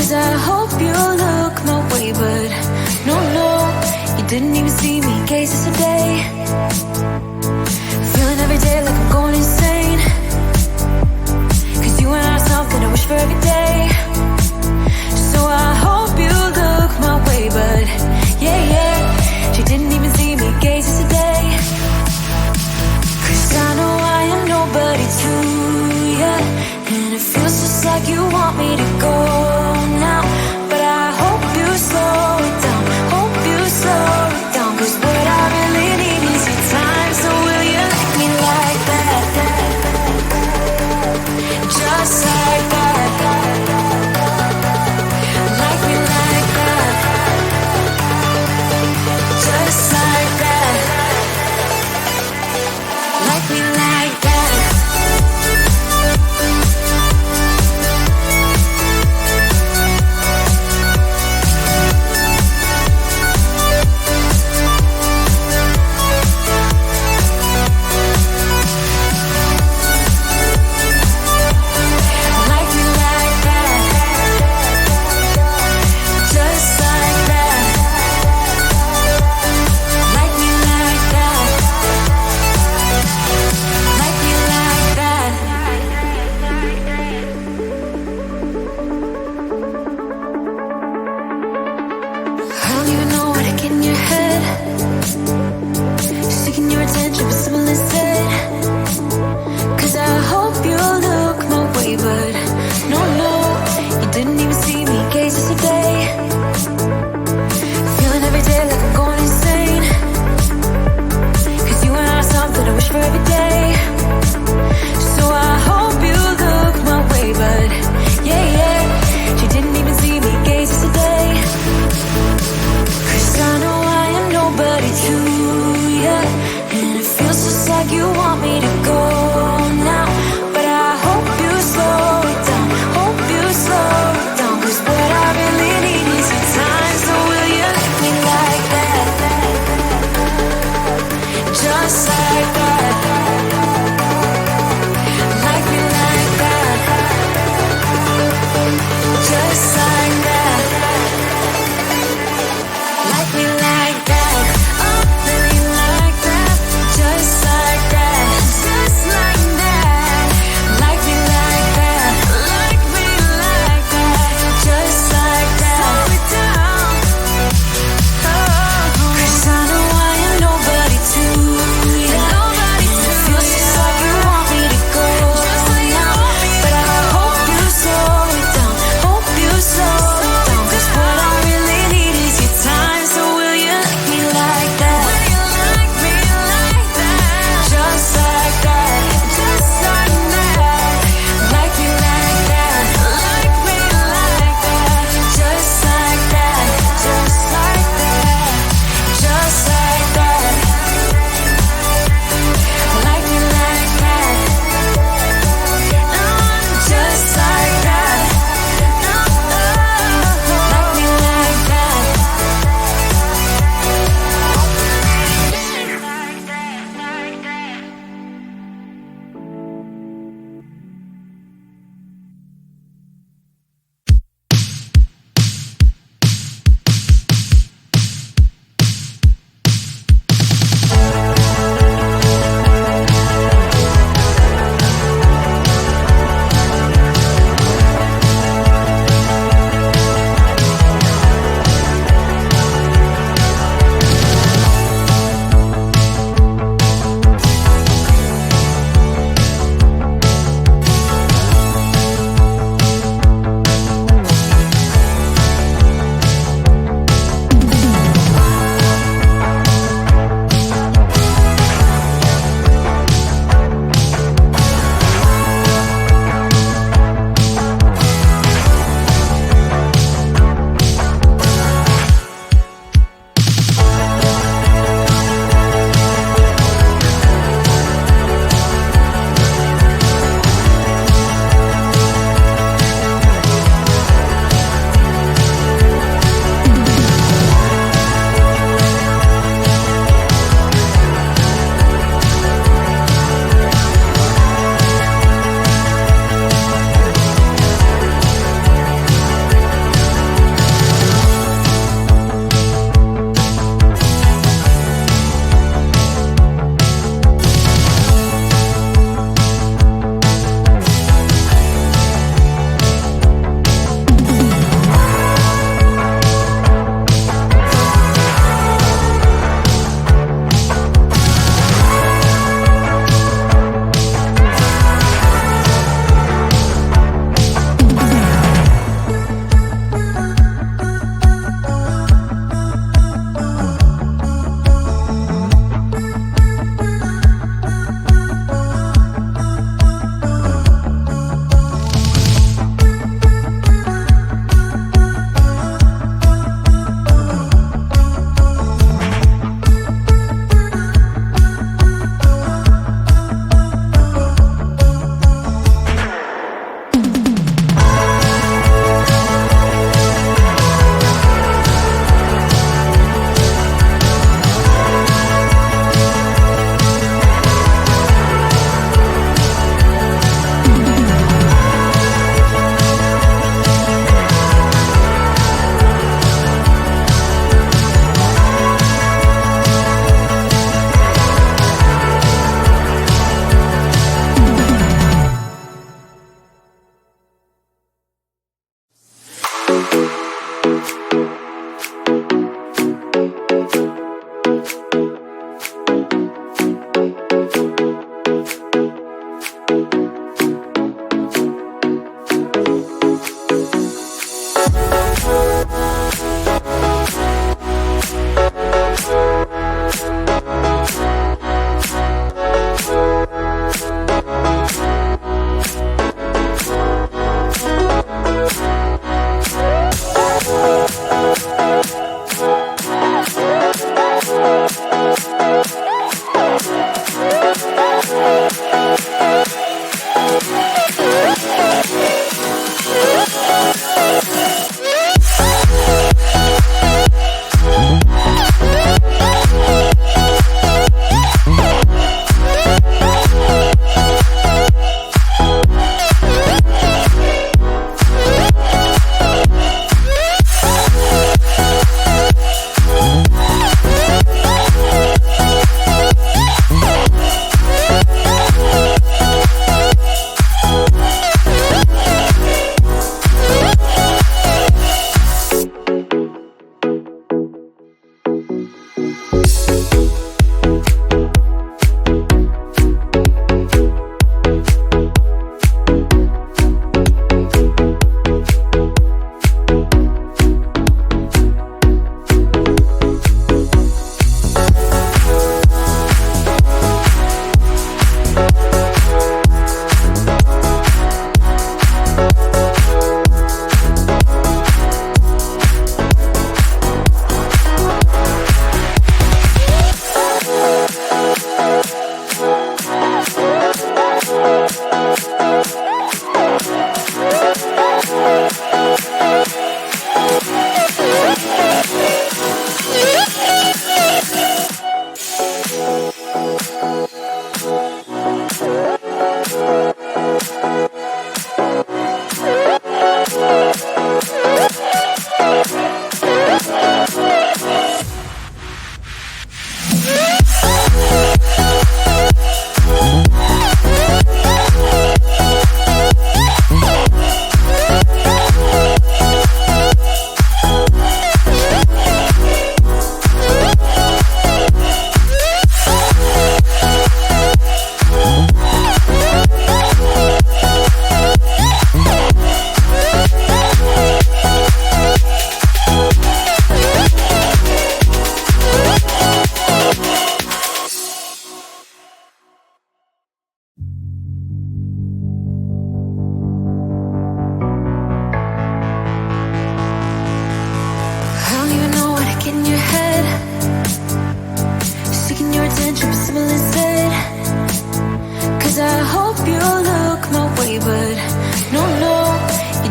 'Cause I hope you look my way, but no, you didn't even see me gaze yesterday. Feeling every day like I'm going insane. 'Cause you and I are something I wish for every day. So I hope you look my way, but yeah, she didn't even see me gaze yesterday. 'Cause I know I am nobody to ya, and it feels just like you want me to go now. But I hope you slow it down, hope you slow it down. 'Cause what I really need is your time. So will you like me like that? Just like that. Like me like that. Just like that. Like me like that. Like me like that. Just like that. Like me like that. Like me like that. I don't even know how to get in your head. Seeking your attention, but someone instead. 'Cause I hope you look my way, but no, you didn't even see me gaze yesterday. Feeling every day like I'm going insane. 'Cause you and I are something I wish for every day. So I hope you look my way, but yeah, she didn't even see me gaze yesterday. 'Cause I know I am nobody to ya, and it feels just like you want me to go now. But I hope you slow it down, hope you slow it down. 'Cause what I really need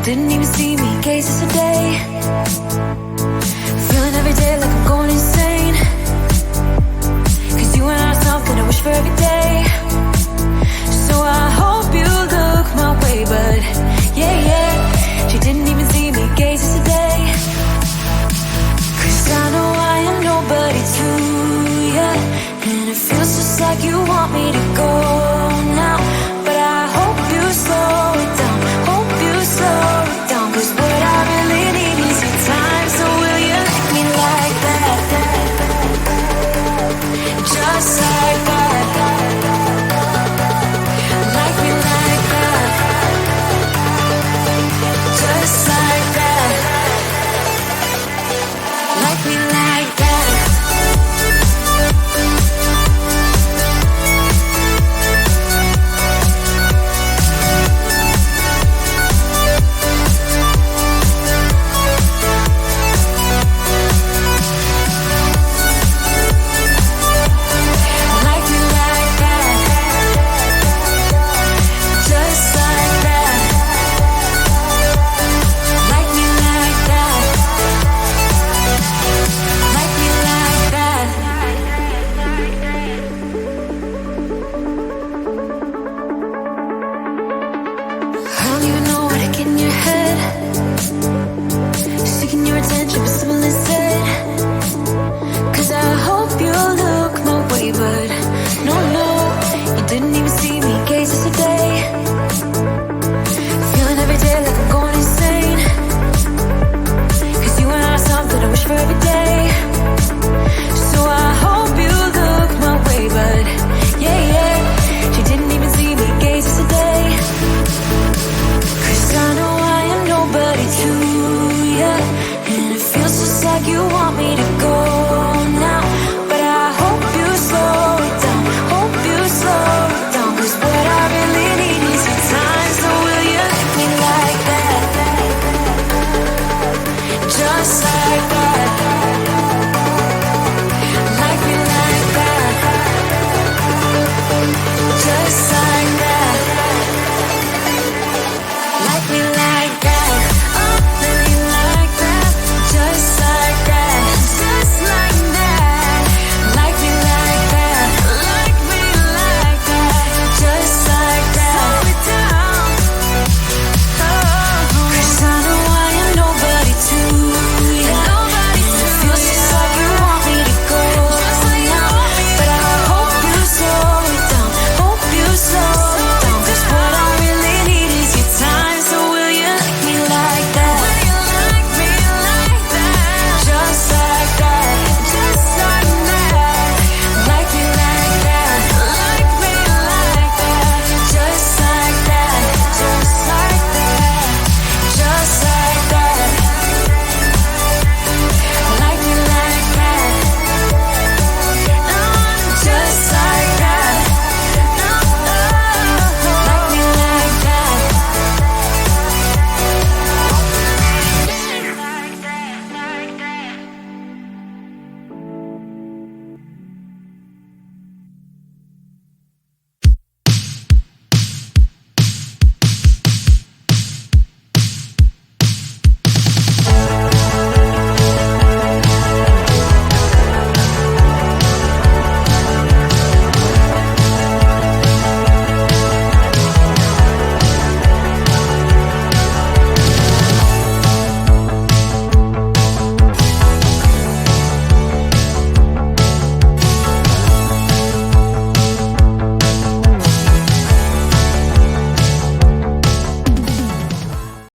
Didn't even see me, gaze is a